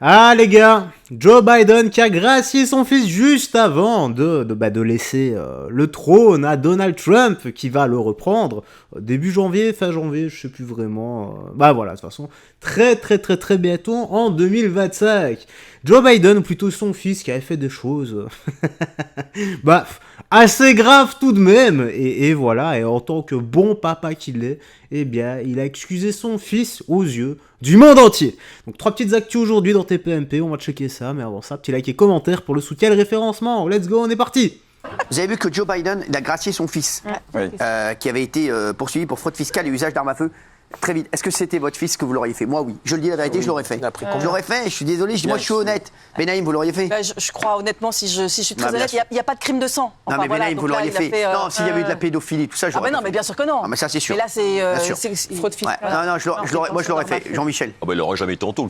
Ah les gars, Joe Biden qui a gracié son fils juste avant de laisser le trône à Donald Trump qui va le reprendre début janvier, fin janvier, je sais plus vraiment. Bah voilà, de toute façon, très bientôt en 2025. Joe Biden, ou plutôt son fils qui avait fait des choses bah assez graves tout de même. Et voilà, et en tant que bon papa qu'il est, eh bien, il a excusé son fils aux yeux du monde entier. Donc 3 petites actus aujourd'hui dans TPMP, on va checker ça, mais avant ça, petit like et commentaire pour le soutien et le référencement. Let's go, on est parti. Vous avez vu que Joe Biden, il a gracié son fils, qui avait été poursuivi pour fraude fiscale et usage d'armes à feu. Très vite. Est-ce que c'était votre fils que vous l'auriez fait? Moi, oui. Je le dis la vérité, je l'aurais fait. Je l'aurais fait, je suis désolé, moi je suis honnête. Benaïm, vous l'auriez fait? Je crois honnêtement, si je suis très honnête, il n'y a pas de crime de sang. Enfin, non, mais Benaïm, vous l'auriez fait. Non, s'il y avait eu de la pédophilie, tout ça, j'aurais non, mais bien sûr que non. Ah, mais ça, c'est sûr. Mais là, c'est fraude fiscale. Ouais. Non, moi, je l'aurais fait. Jean-Michel. Ah bah, il n'aurait jamais été en tôle.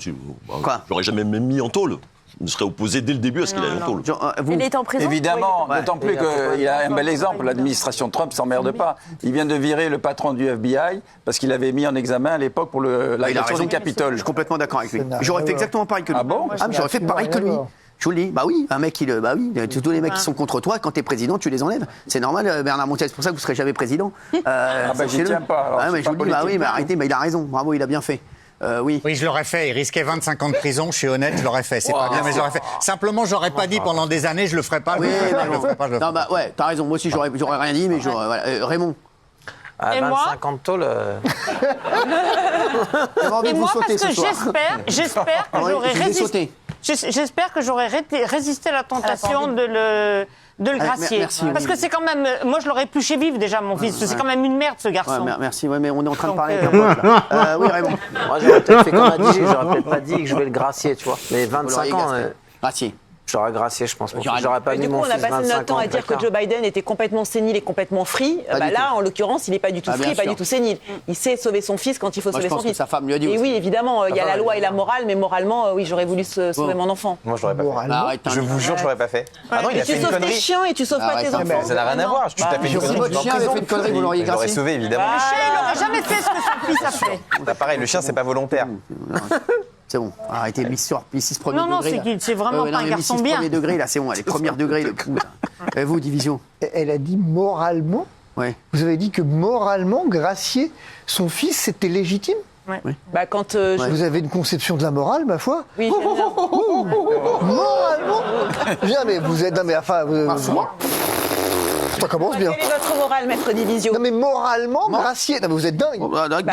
Quoi? Je l'aurais jamais même mis en tôle. Je serais opposé dès le début à ce qu'il aille en tôle. Il est en prison. Évidemment, d'autant plus qu'il a un bel exemple. L'administration Trump s'emmerde pas. Il vient de virer le patron du FBI parce qu'il avait mis en examen à l'époque pour l'agression du Capitole. Je suis complètement d'accord avec lui. J'aurais fait exactement pareil que lui. Ah bon? Ah, mais j'aurais fait pareil que lui. Je vous le dis, bah oui, un mec, tous les mecs qui sont contre toi, quand t'es président, tu les enlèves. C'est normal, Bernard Montiel, c'est pour ça que vous serez jamais président. J'y tiens pas. Mais je vous le dis, bah oui, mais arrêtez, mais il a raison, bravo, il a bien fait. Oui, je l'aurais fait. Il risquait 25 ans de prison. Je suis honnête, je l'aurais fait. C'est pas bien, mais je l'aurais fait. Simplement, j'aurais pas dit pendant des années, je le ferai pas. Oui, non, bah ouais, t'as raison. Moi aussi, j'aurais rien dit, mais Raymond. À 25 ans de tôle. Et moi, parce que j'espère que j'aurais résisté. J'espère que j'aurais résisté à la tentation de le gracier. Merci, parce que c'est quand même... Moi, je l'aurais épluché vif déjà, mon fils. C'est quand même une merde, ce garçon. Merci, mais on est en train de parler avec un pote, là. Oui, Raymond. Moi, j'aurais peut-être fait comme a dit, j'aurais peut-être pas dit que je vais le gracier, tu vois. Mais 25 ans... Gracier. J'aurais gracié, je pense. J'aurais pas mis du coup, mon on a fils passé 25 notre temps à dire que Joe Biden était complètement sénile et complètement free. Là, en l'occurrence, il n'est pas du tout free, pas du tout sénile. Il sait sauver son fils quand il faut sauver son fils. Sa femme lui a dit et aussi. oui, évidemment, il y a la loi et la morale, mais moralement, oui, j'aurais voulu sauver mon enfant. Moi, je l'aurais pas fait. Je vous jure, je l'aurais pas fait. Ah non, il a fait tu une sauves tes connerie. chiens et tu sauves pas tes enfants. Ça n'a rien à voir. Tu t'as fait une Si connerie. votre chien avait fait une connerie, vous l'auriez Je l'aurais gracié. sauvé, évidemment. Le chien, il n'aurait jamais fait ce que son fils a fait. Bah, pareil, le chien, c'est pas volontaire. C'est bon, arrêtez, Missis premier Non, degré. c'est vraiment pas un garçon bien. Premier degré, là, c'est bon, allez, premier degré, le coup, là. Et vous, division? Elle a dit moralement. Ouais. Vous avez dit que moralement, gracier son fils, c'était légitime. Bah, quand Vous avez une conception de la morale, ma foi. Oui, Moralement. Mais vous êtes. Non, mais enfin. Ça commence bien. quelle est votre morale, maître Divisio? Non, mais moralement, gracier. Non, mais vous êtes dingue. Dingue!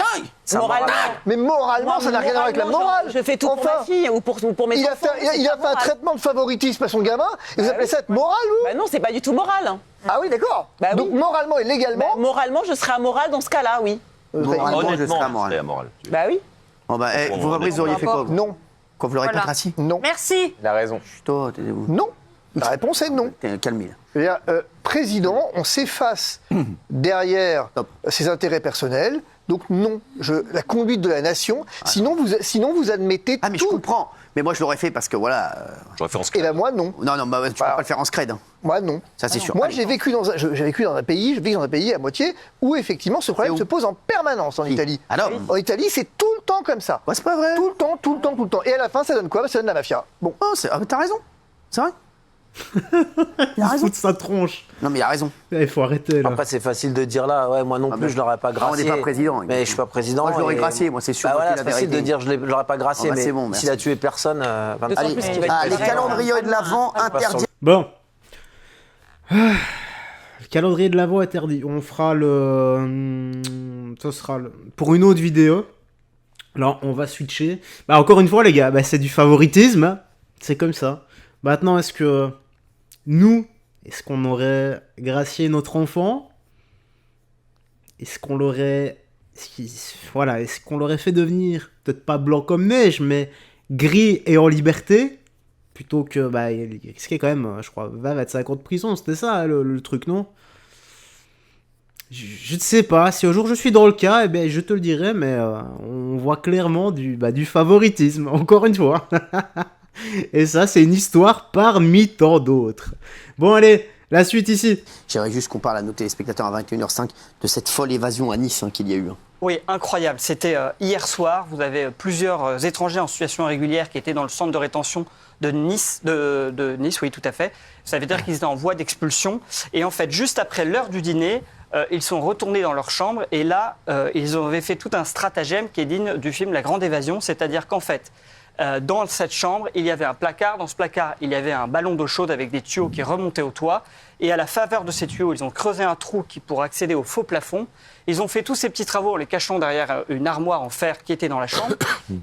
Moralement. Mais moralement, ça n'a rien à voir avec la morale. Je fais tout pour ma fille ou pour mes Il a enfants. fait un traitement de favoritisme à son gamin, et vous appelez ça être moral, vous? Bah non, c'est pas du tout moral. Hein. Ah oui, d'accord. Bah oui. Donc moralement et légalement. Bah, moralement, je serais amoral dans ce cas-là, oui. Moralement, je serais Honnêtement, c'est amoral. amoral. Bah oui. Bon, bah, vous, Fabrice, vous auriez fait quoi? Non. Quand vous l'aurez pas Voilà. gracié? Non. Merci. Il a raison. Putain, taisez-vous. Non. La réponse est non. Calmez, là. C'est-à-dire, président, on s'efface derrière ses intérêts personnels. Donc non, la conduite de la nation. Sinon vous admettez Ah, mais je tout. comprends. Mais moi, je l'aurais fait parce que voilà. J'aurais fait en Et scred. ben moi non. Non, bah, tu peux pas le faire en scred. Hein. Moi non. Ça, c'est sûr. Moi Allez. j'ai vécu dans un pays à moitié où effectivement ce problème où se pose en permanence en Italie. Alors En Italie, c'est tout le temps comme ça. Ouais, c'est pas vrai. Tout le temps. Et à la fin, ça donne quoi? Ça donne la mafia. Bon. Oh, mais t'as raison. C'est vrai. Il se fout de sa tronche. Non, mais il a raison. Il faut arrêter là. Après, c'est facile de dire là, ouais, moi non plus, je l'aurais pas gracié. on n'est pas président. Mais je suis pas président. Moi, je l'aurais et- gracié, moi, c'est sûr. Bah voilà, la c'est facile vérité. de dire je l'aurais pas gracié, bah, mais c'est bon, merci. s'il a tué personne, 25 Allez, ans. Les calendriers de l'Avent interdits. Bon. Le calendrier de l'Avent interdit. On fera ce sera pour une autre vidéo. Là, on va switcher. Bah, encore une fois, les gars, c'est du favoritisme. Hein. C'est comme ça. Maintenant, est-ce qu'on aurait gracié notre enfant? Est-ce qu'on l'aurait fait devenir, peut-être pas blanc comme neige, mais gris et en liberté? Plutôt que, il risquait quand même, je crois, 20-25 ans de prison, c'était ça le truc, non? Je ne sais pas, si un jour je suis dans le cas, je te le dirai, mais on voit clairement du favoritisme, encore une fois. Et ça, c'est une histoire parmi tant d'autres. Bon, allez, la suite ici. J'aimerais juste qu'on parle à nos téléspectateurs à 21h05 de cette folle évasion à Nice qu'il y a eu. Oui, incroyable. C'était hier soir. Vous avez plusieurs étrangers en situation irrégulière qui étaient dans le centre de rétention de Nice, de Nice, oui, tout à fait. Ça veut dire qu'ils étaient en voie d'expulsion. Et en fait, juste après l'heure du dîner, ils sont retournés dans leur chambre. Et là, ils avaient fait tout un stratagème qui est digne du film La Grande Évasion. C'est-à-dire qu'en fait, dans cette chambre, il y avait un placard. Dans ce placard, il y avait un ballon d'eau chaude avec des tuyaux qui remontaient au toit. Et à la faveur de ces tuyaux, ils ont creusé un trou pour accéder au faux plafond. Ils ont fait tous ces petits travaux en les cachant derrière une armoire en fer qui était dans la chambre.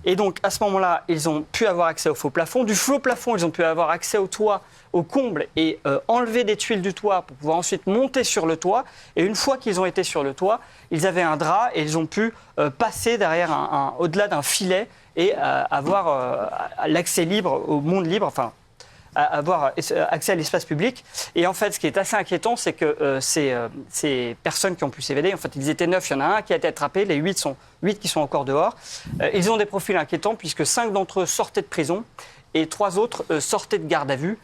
Et donc, à ce moment-là, ils ont pu avoir accès au faux plafond. Du faux plafond, ils ont pu avoir accès au toit, au comble, et enlever des tuiles du toit pour pouvoir ensuite monter sur le toit. Et une fois qu'ils ont été sur le toit, ils avaient un drap et ils ont pu passer derrière au-delà d'un filet et avoir l'accès libre au monde libre, enfin, avoir accès à l'espace public. Et en fait, ce qui est assez inquiétant, c'est que ces personnes qui ont pu s'évader, en fait, ils étaient 9, il y en a un qui a été attrapé, les 8 qui sont encore dehors. Ils ont des profils inquiétants puisque 5 d'entre eux sortaient de prison et 3 autres sortaient de garde à vue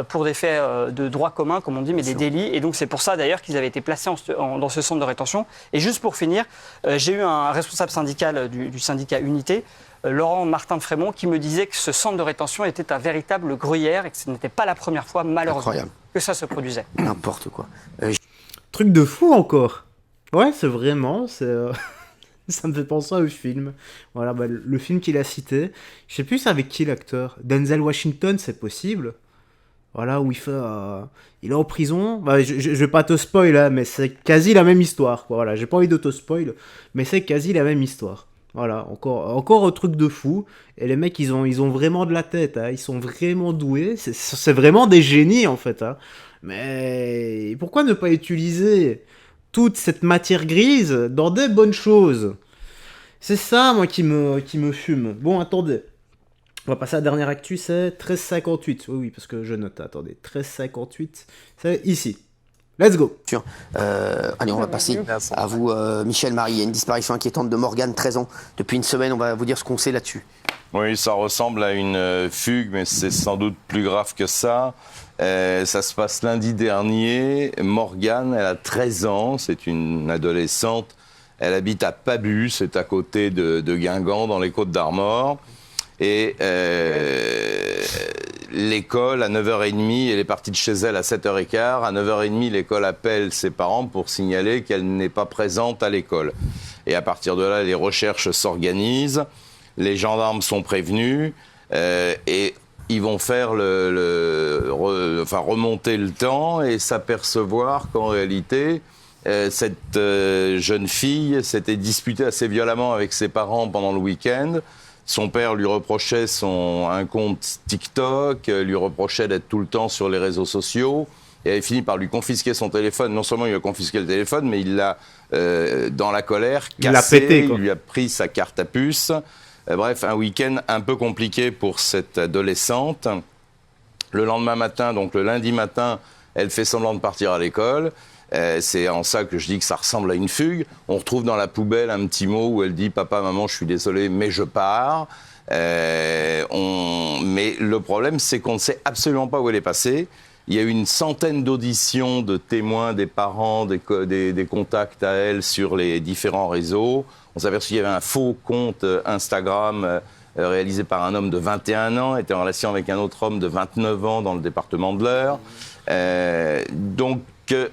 pour des faits de droit commun, comme on dit, mais des délits. Et donc, c'est pour ça, d'ailleurs, qu'ils avaient été placés dans ce centre de rétention. Et juste pour finir, j'ai eu un responsable syndical du syndicat Unité, Laurent Martin-Frémont, qui me disait que ce centre de rétention était un véritable gruyère et que ce n'était pas la première fois, malheureusement, que ça se produisait. N'importe quoi. Truc de fou encore. Ouais, c'est vraiment... ça me fait penser au film. Voilà, le film qu'il a cité. Je sais plus avec qui l'acteur. Denzel Washington, c'est possible. Voilà, où il fait... il est en prison. Bah, je vais pas te spoil, hein, mais c'est quasi la même histoire, quoi. Voilà, j'ai pas envie de te spoil, mais c'est quasi la même histoire. Voilà, encore un truc de fou. Et les mecs, ils ont vraiment de la tête, hein. Ils sont vraiment doués. C'est vraiment des génies, en fait, hein. Mais pourquoi ne pas utiliser toute cette matière grise dans des bonnes choses? C'est ça, moi, qui me fume. Bon, attendez. On va passer à la dernière actu, c'est 13,58. Oui, parce que je note, attendez. 13,58, c'est ici. Let's go. Allez, on va passer à vous, Michel Marie. Il y a une disparition inquiétante de Morgane, 13 ans. Depuis une semaine, on va vous dire ce qu'on sait là-dessus. Oui, ça ressemble à une fugue, mais c'est sans doute plus grave que ça. Ça se passe lundi dernier. Morgane, elle a 13 ans, c'est une adolescente. Elle habite à Pabus, c'est à côté de Guingamp, dans les Côtes-d'Armor. Et l'école, à 9h30, elle est partie de chez elle à 7h15. À 9h30, l'école appelle ses parents pour signaler qu'elle n'est pas présente à l'école. Et à partir de là, les recherches s'organisent. Les gendarmes sont prévenus et ils vont faire remonter le temps et s'apercevoir qu'en réalité, cette jeune fille s'était disputée assez violemment avec ses parents pendant le week-end. Son père lui reprochait un compte TikTok, lui reprochait d'être tout le temps sur les réseaux sociaux. Et elle finit par lui confisquer son téléphone. Non seulement il a confisqué le téléphone, mais il l'a, dans la colère, cassé. Il l'a pété, quoi. Il lui a pris sa carte à puce. Bref, un week-end un peu compliqué pour cette adolescente. Le lendemain matin, donc le lundi matin, elle fait semblant de partir à l'école. C'est en ça que je dis que ça ressemble à une fugue. On retrouve dans la poubelle un petit mot où elle dit « Papa, maman, je suis désolé, mais je pars ». Mais le problème, c'est qu'on ne sait absolument pas où elle est passée. Il y a eu une centaine d'auditions de témoins, des parents, des contacts à elle sur les différents réseaux. On s'est aperçu qu'il y avait un faux compte Instagram réalisé par un homme de 21 ans, était en relation avec un autre homme de 29 ans dans le département de l'Eure. Donc,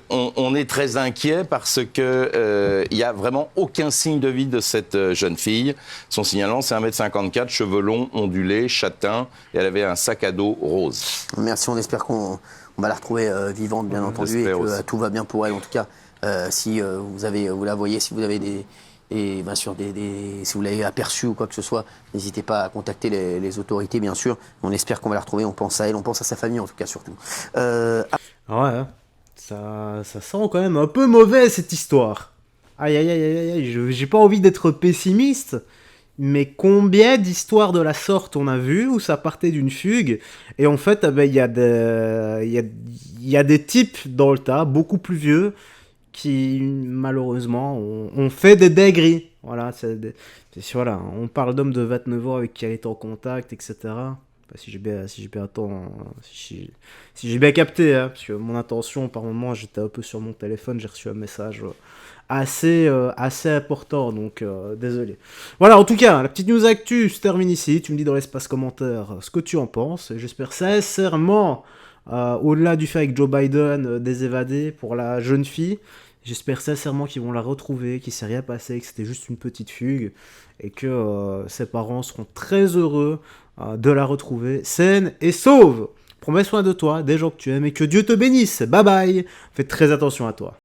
on est très inquiet parce que il y a vraiment aucun signe de vie de cette jeune fille. Son signalant, c'est 1m54, cheveux longs, ondulés, châtain, et elle avait un sac à dos rose. Merci, on espère qu'on va la retrouver vivante, bien entendu, et que tout va bien pour elle. En tout cas, si vous la voyez, si vous avez bien sûr si vous l'avez aperçue ou quoi que ce soit, n'hésitez pas à contacter les autorités, bien sûr. On espère qu'on va la retrouver, on pense à elle, on pense à sa famille en tout cas, surtout. Ouais. Ça sent quand même un peu mauvais, cette histoire. Aïe, aïe, aïe, aïe, aïe, j'ai pas envie d'être pessimiste, mais combien d'histoires de la sorte on a vu où ça partait d'une fugue, et en fait, il y a des types dans le tas, beaucoup plus vieux, qui, malheureusement, ont fait des dingueries. Voilà, voilà, on parle d'hommes de 29 ans avec qui elle est en contact, etc. Si j'ai bien capté, hein, parce que mon intention, par moment, j'étais un peu sur mon téléphone, j'ai reçu un message assez important, donc désolé. Voilà, en tout cas, la petite news actu se termine ici. Tu me dis dans l'espace commentaire ce que tu en penses. Et j'espère sincèrement, au-delà du fait avec Joe Biden des évadés pour la jeune fille, j'espère sincèrement qu'ils vont la retrouver, qu'il ne s'est rien passé, que c'était juste une petite fugue, et que ses parents seront très heureux de la retrouver saine et sauve. Prends soin de toi, des gens que tu aimes, et que Dieu te bénisse. Bye bye. Fais très attention à toi.